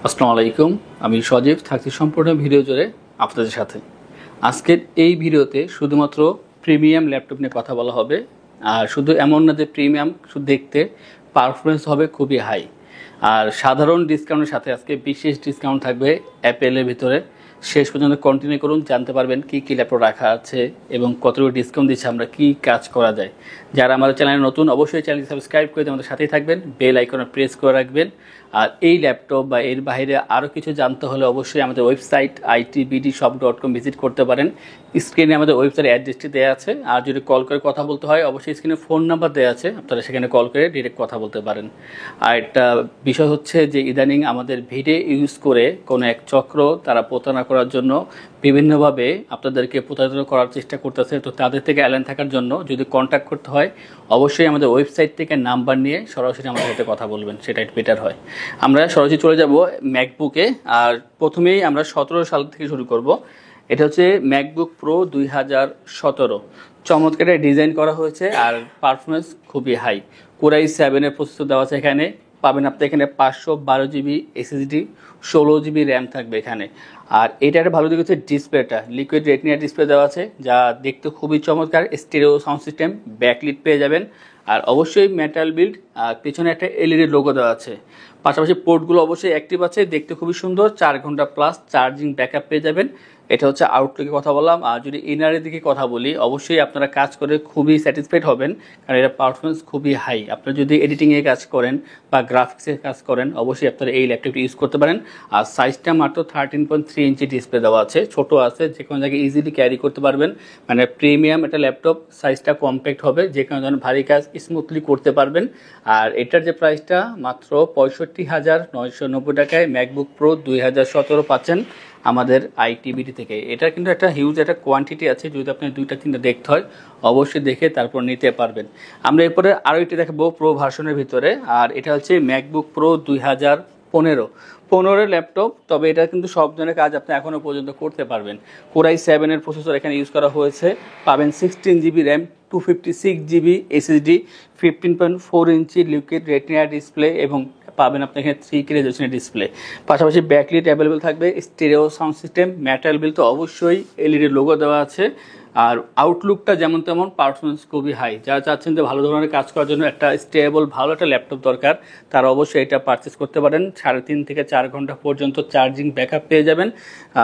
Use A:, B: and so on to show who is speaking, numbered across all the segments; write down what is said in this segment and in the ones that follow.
A: আসসালামু আলাইকুম। আমি সজীব থাকছি সম্পূর্ণ ভিডিও জুড়ে আপনাদের সাথে। আজকের এই ভিডিওতে শুধুমাত্র প্রিমিয়াম ল্যাপটপ নিয়ে কথা বলা হবে। আর শুধু এমন না যে প্রিমিয়াম, শুধু দেখতে পারফরমেন্স হবে খুবই হাই। আর সাধারণ ডিসকাউন্টের সাথে আজকে বিশেষ ডিসকাউন্ট থাকবে অ্যাপেলের ভিতরে। শেষ পর্যন্ত কন্টিনিউ করুন, জানতে পারবেন কী কী ল্যাপটপ রাখা আছে এবং কতটুকু ডিসকাউন্ট দিচ্ছে, আমরা কী কাজ করা যায়। যারা আমাদের চ্যানেলে নতুন, অবশ্যই চ্যানেলটি সাবস্ক্রাইব করে আমাদের সাথেই থাকবেন, বেল আইকনে প্রেস করে রাখবেন। আর এই ল্যাপটপ বা এর বাইরে আরও কিছু জানতে হলে অবশ্যই আমাদের ওয়েবসাইট itbdshop.com ভিজিট করতে পারেন। স্ক্রিনে আমাদের ওয়েবসাইট অ্যাড্রেসটি দেওয়া আছে। আর যদি কল করে কথা বলতে হয়, অবশ্যই স্ক্রিনে ফোন নাম্বার দেওয়া আছে, আপনারা সেখানে কল করে ডিরেক্ট কথা বলতে পারেন। আর একটা বিষয় হচ্ছে যে ইদানিং আমাদের ভিডিও ইউজ করে কোনো এক চক্র তারা প্রতারণা করার জন্য বিভিন্নভাবে আপনাদেরকে প্রতারিত করার চেষ্টা করতেছে। তো তাদের থেকে অ্যালার্ট থাকার জন্য যদি কন্ট্যাক্ট করতে হয়, অবশ্যই আমাদের ওয়েবসাইট থেকে নাম্বার নিয়ে সরাসরি আমাদের সাথে কথা বলবেন, সেটা একটু বেটার হয়। আমরা সরাসরি চলে যাব ম্যাকবুকে। আর প্রথমেই আমরা 17 সাল থেকে শুরু করব। এটা হচ্ছে ম্যাকবুক প্রো 2017। চমৎকার ডিজাইন করা হয়েছে আর পারফরমেন্স খুবই হাই। কোরাই 7-এর প্রসেসর দেওয়া আছে। এখানে পাবেন আপনি এখানে 512 জিবি এসএসডি, 16 জিবি র্যাম থাকবে এখানে। আর এটা একটা ভালো দিক হচ্ছে ডিসপ্লেটা লিকুইড রেটিনা ডিসপ্লে দেওয়া আছে, যা দেখতে খুবই চমৎকার। স্টেরিও সাউন্ড সিস্টেম, ব্যাকলিট পেয়ে যাবেন। আর অবশ্যই মেটাল বিল্ড, আর পিছনে একটা এলইডি লোগো দেওয়া আছে। পাশাপাশি পোর্টগুলো অবশ্যই অ্যাক্টিভ আছে, দেখতে খুবই সুন্দর। 4 ঘন্টা প্লাস চার্জিং ব্যাকআপ পেয়ে যাবেন। এটা হচ্ছে আউটলুকে কথা বললাম। আর যদি ইনারের দিকে কথা বলি, অবশ্যই আপনারা কাজ করে খুবই স্যাটিসফাইড হবেন, কারণ এটা পারফরমেন্স খুবই হাই। আপনারা যদি এডিটিংয়ে কাজ করেন বা গ্রাফিক্সে কাজ করেন, অবশ্যই আপনারা এই ল্যাপটপটি ইউজ করতে পারেন। আর সাইজটা মাত্র 13.3 ইঞ্চি ডিসপ্লে দেওয়া আছে, ছোটো আছে, যে কোনো জায়গায় ইজিলি ক্যারি করতে পারবেন। মানে প্রিমিয়াম একটা ল্যাপটপ, সাইজটা কম্প্যাক্ট হবে, যে কোনো ধরনের ভারী কাজ স্মুথলি করতে পারবেন। আর এটার যে প্রাইসটা মাত্র 65,990 টাকায় ম্যাকবুক প্রো 2017 পাচ্ছেন আমাদের আইটিবিডি থেকে। এটা কিন্তু একটা হিউজ একটা কোয়ান্টিটি আছে, যদি আপনি 2-3টা দেখতে হয় অবশ্যই দেখে তারপর নিতে পারবেন। আমরা এরপরে আরও একটি দেখাবো প্রো ভার্সনের ভিতরে। আর এটা হচ্ছে ম্যাকবুক প্রো 2015 ল্যাপটপ। তবে এটা কিন্তু সব ধরনের কাজ আপনি এখনও পর্যন্ত করতে পারবেন। কোরাই 7-এর প্রসেসর এখানে ইউজ করা হয়েছে। পাবেন 16 জিবি র্যাম, 256 জিবি এসএসডি, 15.4 ইঞ্চি লিকুইড রেটিনা ডিসপ্লে এবং পাবেন আপনি এখানে 3K রেজোলিউশনের ডিসপ্লে। পাশাপাশি ব্যাকলিট অ্যাভেলেবেল থাকবে, স্টেরিও সাউন্ড সিস্টেম, মেটাল বিল তো অবশ্যই এলইডি লোগো দেওয়া আছে। আর আউটলুকটা যেমন তেমন, পারফরমেন্স খুবই হাই। যারা চাচ্ছেন যে ভালো ধরনের কাজ করার জন্য একটা স্টেবল ভালো একটা ল্যাপটপ দরকার, তারা অবশ্যই এটা পারচেস করতে পারেন। 3.5 থেকে 4 ঘন্টা পর্যন্ত চার্জিং ব্যাকআপ পেয়ে যাবেন।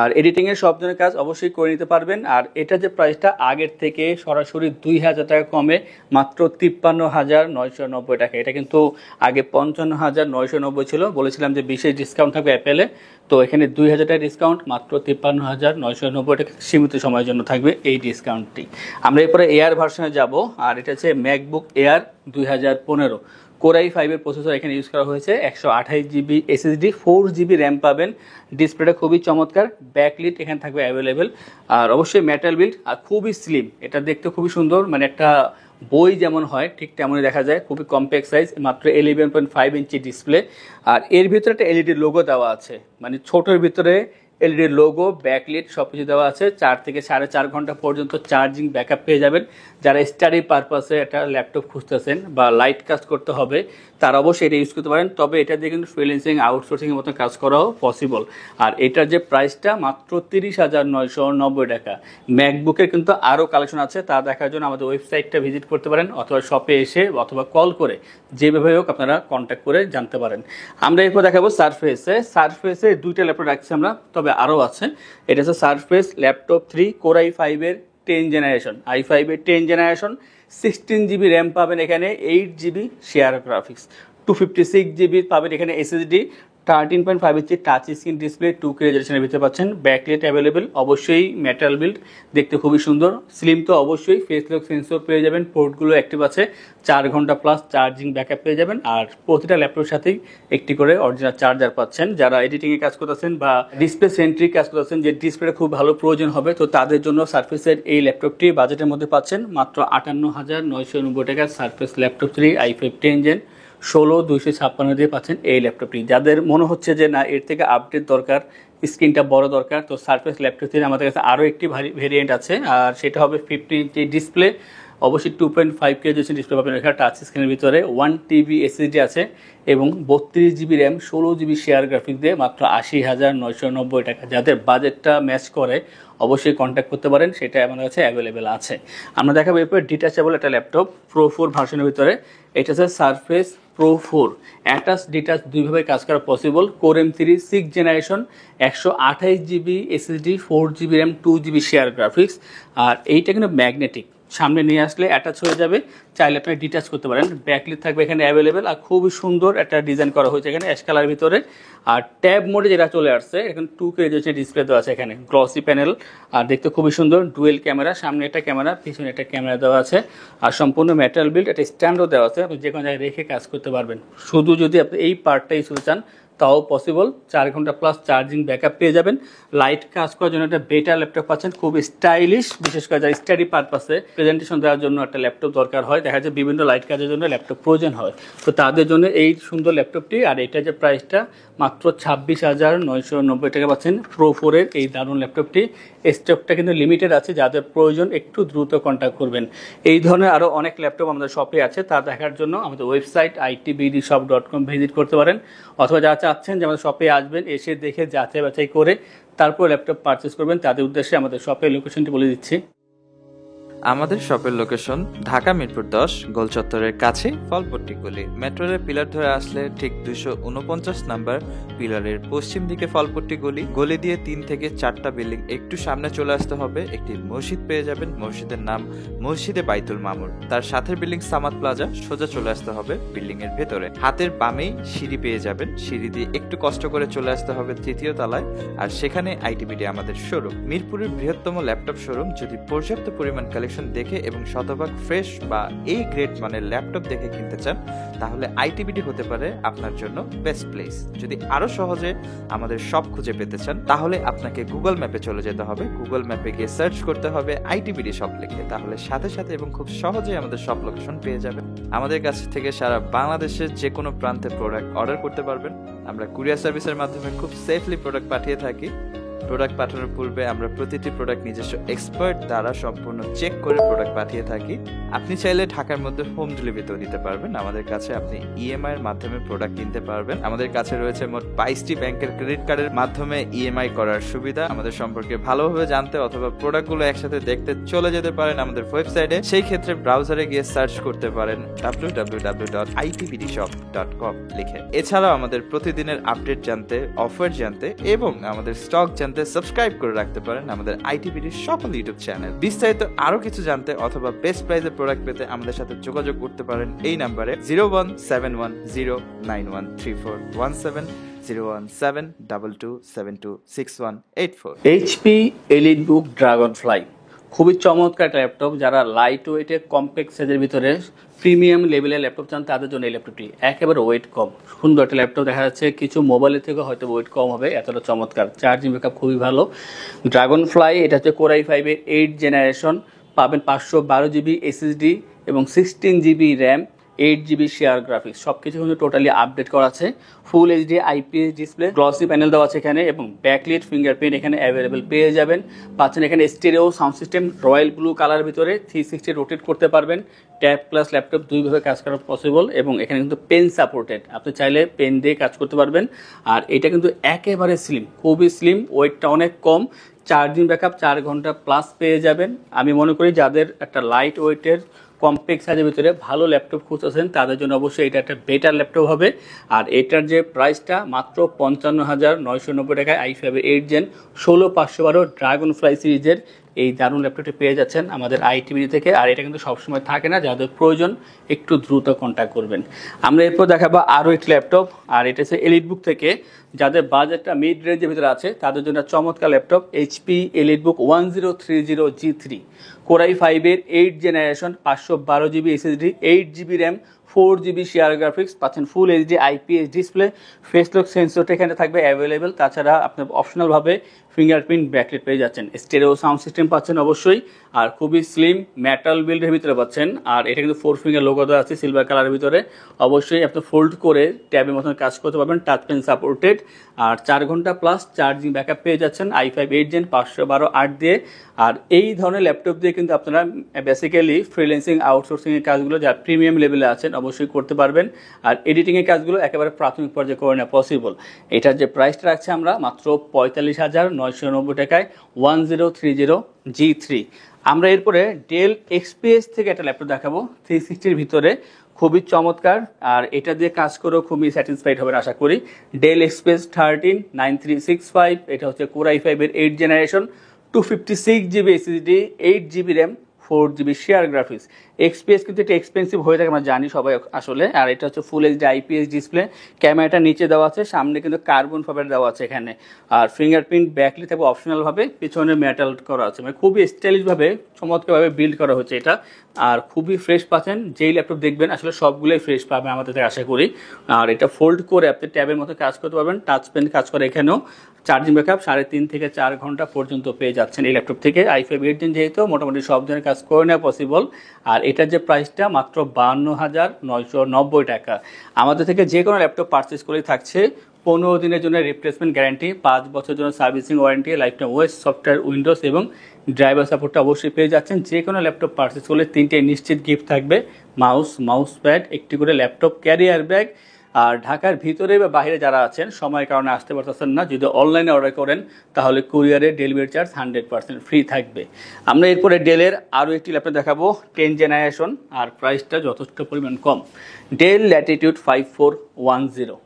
A: আর এডিটিংয়ের সব ধরনের কাজ অবশ্যই করে নিতে পারবেন। আর এটা যে প্রাইসটা আগের থেকে সরাসরি 2,000 টাকা কমে মাত্র 53,990 টাকা। এটা কিন্তু আগে 55,990 ছিল, বলেছিলাম যে বিশেষ ডিসকাউন্ট থাকবে অ্যাপেলে। তো এখানে 2,000 টাকা ডিসকাউন্ট, মাত্র 53,990 টাকা সীমিত সময়ের জন্য থাকবে এই ডিসকাউন্টটি। আমরা এরপরে এয়ার ভার্সনে যাব। আর এটা হচ্ছে ম্যাকবুক এয়ার 2015। কোরাই 5-এর প্রসেসর এখানে ইউজ করা হয়েছে। 128 জিবি এসএসডি, 4 জিবি র্যাম পাবেন। ডিসপ্লেটা খুবই চমৎকার, ব্যাকলিট এখানে থাকবে অ্যাভেলেবেল। আর অবশ্যই মেটাল বিল্ড, আর খুবই স্লিম। এটা দেখতে খুবই সুন্দর, মানে একটা বই যেমন হয় ঠিক তেমনই দেখা যায়। খুবই কম্প্যাক্ট সাইজ, মাত্র 11.5 ইঞ্চি ডিসপ্লে। আর এর ভিতরে একটা এলইডি লোগো দেওয়া আছে, মানে ছোটোর ভিতরে এলইডি লোগো, ব্যাকলিট সব কিছু দেওয়া আছে। 4 থেকে 4.5 ঘন্টা পর্যন্ত চার্জিং ব্যাকআপ পেয়ে যাবেন। যারা স্টাডি পারপাসে একটা ল্যাপটপ খুঁজতেছেন বা লাইট কাজ করতে হবে, তারা অবশ্যই এটা ইউজ করতে পারেন। তবে এটা দিয়ে কিন্তু ফ্রিল্যান্সিং, আউটসোর্সিংয়ের মতো কাজ করাও পসিবল। আর এটার যে প্রাইসটা মাত্র 30,990 টাকা। ম্যাকবুকের কিন্তু আরও কালেকশন আছে, তা দেখার জন্য আমাদের ওয়েবসাইটটা ভিজিট করতে পারেন, অথবা শপে এসে অথবা কল করে, যেভাবে হোক আপনারা কন্ট্যাক্ট করে জানতে পারেন। আমরা এরপর দেখাবো সারফেসে 2টা ল্যাপটপ রাখছি আমরা, তবে আরও আছে। এটা হচ্ছে সারফেস ল্যাপটপ 3 কোরাই 5-এর 10 জেনারেশন, i5-এর 10 জেনারেশন। 16 জিবি র্যাম পাবেন এখানে, 8 জিবি শেয়ার গ্রাফিক্স, 256 জিবি পাবেন এখানে এসএসডি, 13.5 ইঞ্চি টাচ স্ক্রিন ডিসপ্লে, 2K রেজোলিউশনের ভিতরে পাচ্ছেন। ব্যাকলাইট অ্যাভেলেবেল, অবশ্যই মেটাল বিল্ড, দেখতে খুবই সুন্দর। স্লিম তো অবশ্যই, ফেস লক সেন্সর পেয়ে যাবেন, পোর্টগুলো অ্যাক্টিভ আছে, 4 ঘন্টা প্লাস চার্জিং ব্যাকআপ পেয়ে যাবেন। আর প্রতিটা ল্যাপটপের সাথেই একটি করে অরিজিনাল চার্জার পাচ্ছেন। যারা এডিটিংয়ে কাজ করতেছেন বা ডিসপ্লে সেন্ট্রিক কাজ করতেছেন, যে ডিসপ্লেটা খুব ভালো প্রয়োজন হবে, তো তাদের জন্য সারফেসের এই ল্যাপটপটি বাজেটের মধ্যে পাচ্ছেন মাত্র 58,990 টাকা। সারফেস ল্যাপটপ 3 i5 10 জেন 16,256 দিয়ে পাচ্ছেন এই ল্যাপটপটি। যাদের মনে হচ্ছে যে না, এর থেকে আপডেট দরকার, স্ক্রিনটা বড় দরকার, তো সারফেস ল্যাপটপ থেকে আমাদের কাছে আরও একটি ভেরিয়েন্ট আছে। আর সেটা হবে 50 ইঞ্চি ডিসপ্লে, অবশ্যই 2.5K ডিসপ্লে পাবেন এখানে টাচ স্ক্রিনের ভিতরে, 1TB এসএসডি আছে এবং 32GB RAM 16GB share graphics দিয়ে মাত্র 80,990 টাকা। যাদের বাজেটটা ম্যাচ করে অবশ্যই কন্ট্যাক্ট করতে পারেন, সেটা আমাদের কাছে অ্যাভেলেবেল আছে। আমরা দেখাবো এরপর ডিটাচেবল একটা ল্যাপটপ Pro 4 ভার্সনের ভিতরে। এটা হচ্ছে সারফেস Pro 4, অ্যাটাচ ডিটাচ দুইভাবে কাজ করা possible. Core M3 6th generation, 128GB SSD, 4GB RAM, 2GB share graphics. আর এইটা কিন্তু ম্যাগনেটিক, সামনে নিয়ে আসলে অ্যাটাচ হয়ে যাবে, চাইলে আপনি ডিটাচ করতে পারেন। ব্যাকলিট থাকবে এখানে অ্যাভেলেবেল, আর খুবই সুন্দর একটা ডিজাইন করা হয়েছে এখানে অ্যাশ কালার ভিতরে। আর ট্যাব মোডে যেটা চলে আসছে, এখানে 2K ডিসপ্লে দেওয়া আছে, এখানে গ্লসি প্যানেল, আর দেখতে খুবই সুন্দর। ডুয়েল ক্যামেরা, সামনে একটা ক্যামেরা, পিছনে একটা ক্যামেরা দেওয়া আছে, আর সম্পূর্ণ মেটাল বিল্ড, একটা স্ট্যান্ডও দেওয়া আছে, আপনি যে কোনো জায়গায় রেখে কাজ করতে পারবেন। শুধু যদি আপনি এই পার্টটা ইউজ করতে চান তাও পসিবল, 4 ঘন্টা প্লাস চার্জিং ব্যাকআপ পেয়ে যাবেন। লাইট কাজ করার জন্য একটা বেটার ল্যাপটপ পাচ্ছেন, খুব স্টাইলিশ, বিশেষ করে যারা স্টাডি পারপাসে প্রেজেন্টেশন দেওয়ার জন্য একটা ল্যাপটপ দরকার হয়, দেখা যায় বিভিন্ন লাইট কাজের জন্য ল্যাপটপ প্রয়োজন হয়, তো তাদের জন্য এই সুন্দর ল্যাপটপটি। আর এটা যে প্রাইসটা মাত্র 26,990 টাকা পাচ্ছেন Pro 4-এর এই দারুণ ল্যাপটপটি। স্টকটা কিন্তু লিমিটেড আছে, যাদের প্রয়োজন একটু দ্রুত কন্ট্যাক্ট করবেন। এই ধরনের আরও অনেক ল্যাপটপ আমাদের শপে আছে, তা দেখার জন্য আমাদের ওয়েবসাইট itbdshop.com ভিজিট করতে পারেন, অথবা যারা চাচ্ছেন যে আমাদের শপে আসবেন, এসে দেখে যাচাই বাছাই করে তারপর ল্যাপটপ পারচেস করবেন, তাদের উদ্দেশ্যে আমাদের শপের লোকেশনটি বলে দিচ্ছি।
B: আমাদের শপের লোকেশন ঢাকা মিরপুর 10 গোল চত্বরের কাছে ফলপট্টি গলি। মেট্রোরের পিলার ধরে আসলে ঠিক 249 নাম্বার পিলারের পশ্চিম দিকে ফলপট্টি গলি। গলি দিয়ে 3 থেকে 4টা বিল্ডিং একটু সামনে চলে আসতে হবে, একটি মসজিদ পেয়ে যাবেন, মসজিদের নাম মসজিদে বাইতুল মামুর। তার সাথের বিল্ডিং সামাদ প্লাজা, সোজা চলে আসতে হবে বিল্ডিং এর ভেতরে। হাতের বামেই সিঁড়ি পেয়ে যাবেন, সিঁড়ি দিয়ে একটু কষ্ট করে চলে আসতে হবে 3য় তলায়, আর সেখানে আইটিবিডি আমাদের শোরুম। মিরপুরের বৃহত্তম ল্যাপটপ শোরুম। যদি পর্যাপ্ত পরিমাণ কালেকশন দেখে এবং শতভাগ ফ্রেশ বা এই গ্রেড মানের ল্যাপটপ দেখে কিনতে চান, তাহলে আইটিবিডি হতে পারে আপনার জন্য বেস্ট প্লেস। যদি আরো সহজে আমাদের শপ খুঁজে পেতে চান, তাহলে আপনাকে গুগল ম্যাপে চলে যেতে হবে। গুগল ম্যাপে গিয়ে সার্চ করতে হবে আইটিবিডি শপ লিখে, তাহলে সাথে সাথে এবং খুব সহজেই আমাদের শপ লোকেশন পেয়ে যাবেন। আমাদের কাছ থেকে সারা বাংলাদেশের যে কোনো প্রান্তে প্রোডাক্ট অর্ডার করতে পারবেন। আমরা কুরিয়ার সার্ভিসের মাধ্যমে খুব সেফলি প্রোডাক্ট পাঠিয়ে থাকি। প্রোডাক্ট পাঠানোর পূর্বে আমরা প্রতিটি প্রোডাক্ট নিজস্ব এক্সপার্ট দ্বারা সম্পূর্ণ চেক করে প্রোডাক্ট পাঠিয়ে থাকি। আপনি চাইলে ঢাকার মধ্যে হোম ডেলিভারিতেও দিতে পারবেন। আমাদের কাছে আপনি ইএমআই এর মাধ্যমে প্রোডাক্ট কিনতে পারবেন। আমাদের কাছে রয়েছে মোট 22টি ব্যাংকের ক্রেডিট কার্ডের মাধ্যমে ইএমআই করার সুবিধা। আমাদের সম্পর্কে ভালোভাবে জানতে অথবা প্রোডাক্টগুলো একসাথে দেখতে চলে যেতে পারেন আমাদের ওয়েবসাইটে। সেই ক্ষেত্রে ব্রাউজারে গিয়ে সার্চ করতে পারেন www.itbdshop.com লিখে। এছাড়াও আমাদের প্রতিদিনের আপডেট জানতে, অফার জানতে এবং আমাদের স্টক জানতে সাবস্ক্রাইব করে রাখতে পারেন আমাদের আইটিবিডির সকল ইউটিউব চ্যানেল। বিস্তারিত আরো কিছু জানতে অথবা বেস্ট প্রাইসে প্রোডাক্ট পেতে আমাদের সাথে যোগাযোগ করতে পারেন এই নাম্বারে 01710913417 01722726184।
A: HP EliteBook Dragonfly খুবই চমৎকার একটা ল্যাপটপ। যারা লাইট ওয়েটে কম্প্যাক্ট সাইজের ভিতরে প্রিমিয়াম লেভেলের ল্যাপটপ চান, তাদের জন্য এই ল্যাপটপটি একেবারে ওয়েট কম, সুন্দর একটা ল্যাপটপ। দেখা যাচ্ছে কিছু মোবাইলের থেকে হয়তো ওয়েট কম হবে, এতটা চমৎকার। চার্জিং ব্যাকআপ খুবই ভালো। ড্রাগনফ্লাই, এটা হচ্ছে Core i5-এর 8th জেনারেশন, পাবেন 512GB এসএসডি এবং 16GB RAM, 8GB share graphics, সব কিছু কিন্তু টোটালি আপডেট করা আছে। ফুল HD IPS display, glossy panel দেওয়া আছে এখানে, এবং ব্যাকলিট ফিঙ্গারপ্রিন্ট এখানে অ্যাভেলেবেল পেয়ে যাবেন। পাচ্ছেন এখানে stereo sound system, royal blue colour ভিতরে 360 রোটেট করতে পারবেন। ট্যাব প্লাস ল্যাপটপ দুইভাবে কাজ করা পসিবল, এবং এখানে কিন্তু পেন সাপোর্টেড, আপনি চাইলে পেন দিয়ে কাজ করতে পারবেন। আর এটা কিন্তু একেবারে স্লিম, খুবই স্লিম, ওয়েটটা অনেক কম। চার্জিং ব্যাকআপ 4 ঘন্টা প্লাস পেয়ে যাবেন। আমি মনে করি যাদের একটা লাইট ওয়েটের কম্প্যাক্ট সাইজের ভিতরে ভালো ল্যাপটপ খুঁজতেছেন, তাদের জন্য অবশ্যই এটা একটা বেটার ল্যাপটপ হবে। আর এটার যে প্রাইসটা মাত্র 55,990 টাকায় i5-এর 8th জেন 16512 ড্রাগনফ্লাই সিরিজের এই দারুণ ল্যাপটপটি পেয়ে যাচ্ছেন আমাদের আইটিবিডি থেকে। আর এটা কিন্তু সবসময় থাকে না, যাদের প্রয়োজন একটু দ্রুত কন্ট্যাক্ট করবেন। আমরা এরপর দেখাবো আরও একটি ল্যাপটপ, আর এটা হচ্ছে EliteBook থেকে। যাদের বাজেটটা মিড রেঞ্জের ভিতরে আছে, তাদের জন্য চমৎকার laptop HP EliteBook 1030G3, Core i5-এর 8th generation, 512GB SSD, 8GB RAM, 4GB share graphics, পাচ্ছেন full HD IPS display, face lock সেন্সরটা এখানে থাকবে অ্যাভেলেবেল। তাছাড়া আপনি অপশনালভাবে ফিঙ্গারপ্রিন্ট ব্যাকলাইট পেয়ে যাচ্ছেন। স্টেরিও সাউন্ড সিস্টেম পাচ্ছেন অবশ্যই, আর খুবই স্লিম মেটাল বিল্ডের ভিতরে পাচ্ছেন। আর এটা কিন্তু 4 ফিঙ্গার লোগো দেওয়া আছে সিলভার কালারের ভিতরে। অবশ্যই আপনি ফোল্ড করে ট্যাবের মতন কাজ করতে পারবেন, টাচ পেন সাপোর্টেড। আর 4 ঘন্টা প্লাস চার্জিং ব্যাকআপ পেয়ে যাচ্ছেন i5 8 জেন 512 দিয়ে। আর এই ধরনের ল্যাপটপ দিয়ে কিন্তু আপনারা বেসিক্যালি ফ্রিল্যান্সিং আউটসোর্সিংয়ের কাজগুলো যারা প্রিমিয়াম লেভেলে আছেন অবশ্যই করতে পারবেন। আর এডিটিংয়ের কাজগুলো একেবারে প্রাথমিক পর্যায়ে করে নেওয়া পসিবল। এটার যে প্রাইসটা রাখছে আমরা মাত্র 45,990 টাকায় 1030G3। আমরা এরপরে ডেল এক্সপিএস থেকে একটা ল্যাপটপ দেখাবো 360-র ভিতরে, খুবই চমৎকার। আর এটা দিয়ে কাজ করেও খুবই স্যাটিসফাইড হবেন আশা করি। ডেল এক্সপিএস 13-9365, এটা হচ্ছে কোর i5-এর 8 generation, 256GB SSD, 8GB RAM, 4GB share graphics. XPS কিন্তু এটা এক্সপেন্সিভ হয়ে থাকে আমরা জানি সবাই আসলে। আর এটা হচ্ছে ফুল এইচডি আইপিএস ডিসপ্লে, ক্যামেরাটা নিচে দেওয়া আছে, সামনে কিন্তু কার্বন ফাইবার দেওয়া আছে এখানে। আর ফিঙ্গারপ্রিন্ট ব্যাকলি থাকবে অপশনালভাবে, পিছনে মেটাল করা আছে, মানে খুবই স্টাইলিশভাবে চমৎকারভাবে বিল্ড করা হচ্ছে এটা। আর খুবই ফ্রেশ পাচ্ছেন, যেই ল্যাপটপ দেখবেন আসলে সবগুলোই ফ্রেশ পাবেন আমাদের থেকে আশা করি। আর এটা ফোল্ড করে আপনি ট্যাবের মতো কাজ করতে পারবেন, টাচ পেন কাজ করে এখানেও। চার্জিং ব্যাকআপ 3.5 থেকে 4 ঘন্টা পর্যন্ত পেয়ে যাচ্ছেন এই ল্যাপটপ থেকে। i5 8 জেন যেহেতু মোটামুটি সব ধরনের কাজ করে নেওয়া পসিবল। আর এটার যে প্রাইসটা মাত্র 52,990 টাকা। আমাদের থেকে যে কোনো ল্যাপটপ পারচেস করেই থাকছে 15 দিনের জন্য রিপ্লেসমেন্ট গ্যারান্টি, 5 বছরের জন্য servicing warranty, life time OS, software, Windows এবং ড্রাইভার সাপোর্টটা অবশ্যই পেয়ে যাচ্ছেন। যে কোনো ল্যাপটপ পারচেস করলে 3টে নিশ্চিত গিফট থাকবে, মাউস প্যাড, একটি করে ল্যাপটপ ক্যারিয়ার ব্যাগ। আর ঢাকার ভিতরে বা বাইরে যারা আছেন সময়ের কারণে আসতে পারতেছেন না, যদি অনলাইনে অর্ডার করেন তাহলে কুরিয়ারে ডেলিভারি চার্জ 100% ফ্রি থাকবে। আমরা এরপরে ডেলের আরও একটি ল্যাপটপ দেখাবো 10 জেনারেশন, আর প্রাইসটা যথেষ্ট পরিমাণ কম। ডেল ল্যাটিটিউড 5410,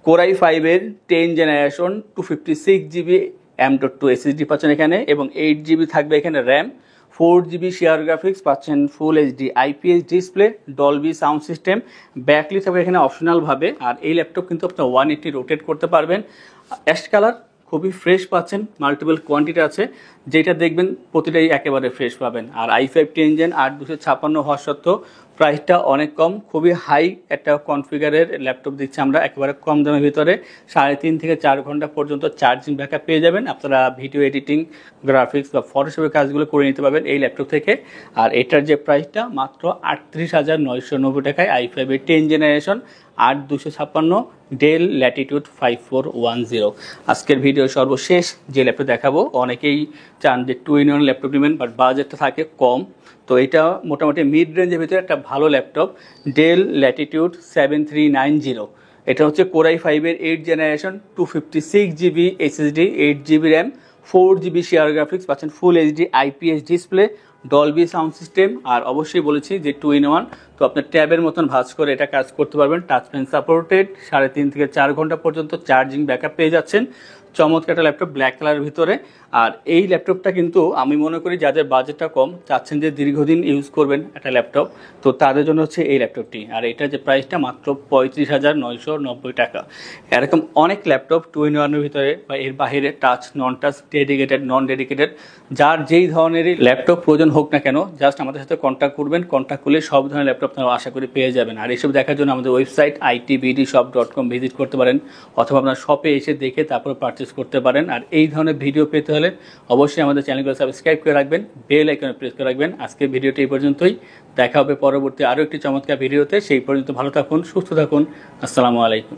A: কোর i5-এর 10 জেনারেশন, 256GB M.2 এসএসডি পাচ্ছেন এখানে, এবং 8GB থাকবে এখানে র্যাম, 4GB শেয়ার গ্রাফিক্স পাচ্ছেন, full HD IPS display, Dolby sound system, ব্যাকলি থাকবে এখানে অপশনালভাবে। আর এই ল্যাপটপ কিন্তু আপনার 180 রোটেট করতে পারবেন। অ্যাশ কালার, খুবই ফ্রেশ পাচ্ছেন, মাল্টিপল কোয়ান্টিটি আছে, যেটা দেখবেন প্রতিটাই একেবারে ফ্রেশ পাবেন। আর i5 10 জেন 8256 হওয়া সত্ত্বেও প্রাইসটা অনেক কম, খুবই হাই একটা কনফিগারের ল্যাপটপ দিচ্ছি আমরা একেবারে কম দামের ভিতরে। 3.5 থেকে 4 ঘন্টা পর্যন্ত চার্জিং ব্যাকআপ পেয়ে যাবেন। আপনারা ভিডিও এডিটিং, গ্রাফিক্স বা ফটোশপের কাজগুলো করে নিতে পারবেন এই ল্যাপটপ থেকে। আর এটার যে প্রাইসটা মাত্র 38,990 টাকায়, i5-এর 10 জেনারেশন 8256, ডেল ল্যাটিটিউড 5410। আজকের ভিডিও সর্বশেষ যে ল্যাপটপ দেখাবো, অনেকেই চান যে 2-in-1 ল্যাপটপ নেবেন বাট বাজেটটা থাকে কম, তো এটা মোটামুটি মিড রেঞ্জের ভিতরে একটা ভালো ল্যাপটপ, ডেল ল্যাটিটিউড 7390। এটা হচ্ছে কোর i5-এর 8 generation, 256GB SSD, 8GB RAM, 4GB share graphics পাচ্ছেন, full HD IPS display, Dolby sound system. আর অবশ্যই বলেছি যে 2-in-1, তো আপনার ট্যাবের মতন ভাঁজ করে এটা কাজ করতে পারবেন, টাচ পেন সাপোর্টেড, 3.5 থেকে 4 ঘন্টা পর্যন্ত চার্জিং ব্যাকআপ পেয়ে যাচ্ছেন। চমৎকার একটা ল্যাপটপ ব্ল্যাক কালারের ভিতরে। আর এই ল্যাপটপটা কিন্তু আমি মনে করি যাদের বাজেটটা কম, চাচ্ছেন যে দীর্ঘদিন ইউজ করবেন একটা ল্যাপটপ, তো তাদের জন্য হচ্ছে এই ল্যাপটপটি। আর এটার যে প্রাইসটা মাত্র 35,990 টাকা। এরকম অনেক ল্যাপটপ 2-in-1-এর ভিতরে বা এর বাইরে, টাচ, নন টাচ, ডেডিকেটেড, নন ডেডিকেটেড, যার যেই ধরনেরই ল্যাপটপ প্রয়োজন হোক না কেন, জাস্ট আমাদের সাথে কন্ট্যাক্ট করবেন। কন্ট্যাক্ট করলে সব ধরনের ল্যাপটপ আপনারা আশা করি পেয়ে যাবেন। আর এইসব দেখার জন্য আমাদের ওয়েবসাইট itbdshop.com ভিজিট করতে পারেন, অথবা আপনার শপে এসে দেখে তারপর পারচেস করতে পারেন। আর এই ধরনের ভিডিও পেতে হলে অবশ্যই আমাদের চ্যানেলগুলো সাবস্ক্রাইব করে রাখবেন, বেল আইকনে প্রেস করে রাখবেন। আজকের ভিডিওটি এই পর্যন্তই, দেখা হবে পরবর্তী আরও একটি চমৎকার ভিডিওতে। সেই পর্যন্ত ভালো থাকুন, সুস্থ থাকুন, আসসালামু আলাইকুম।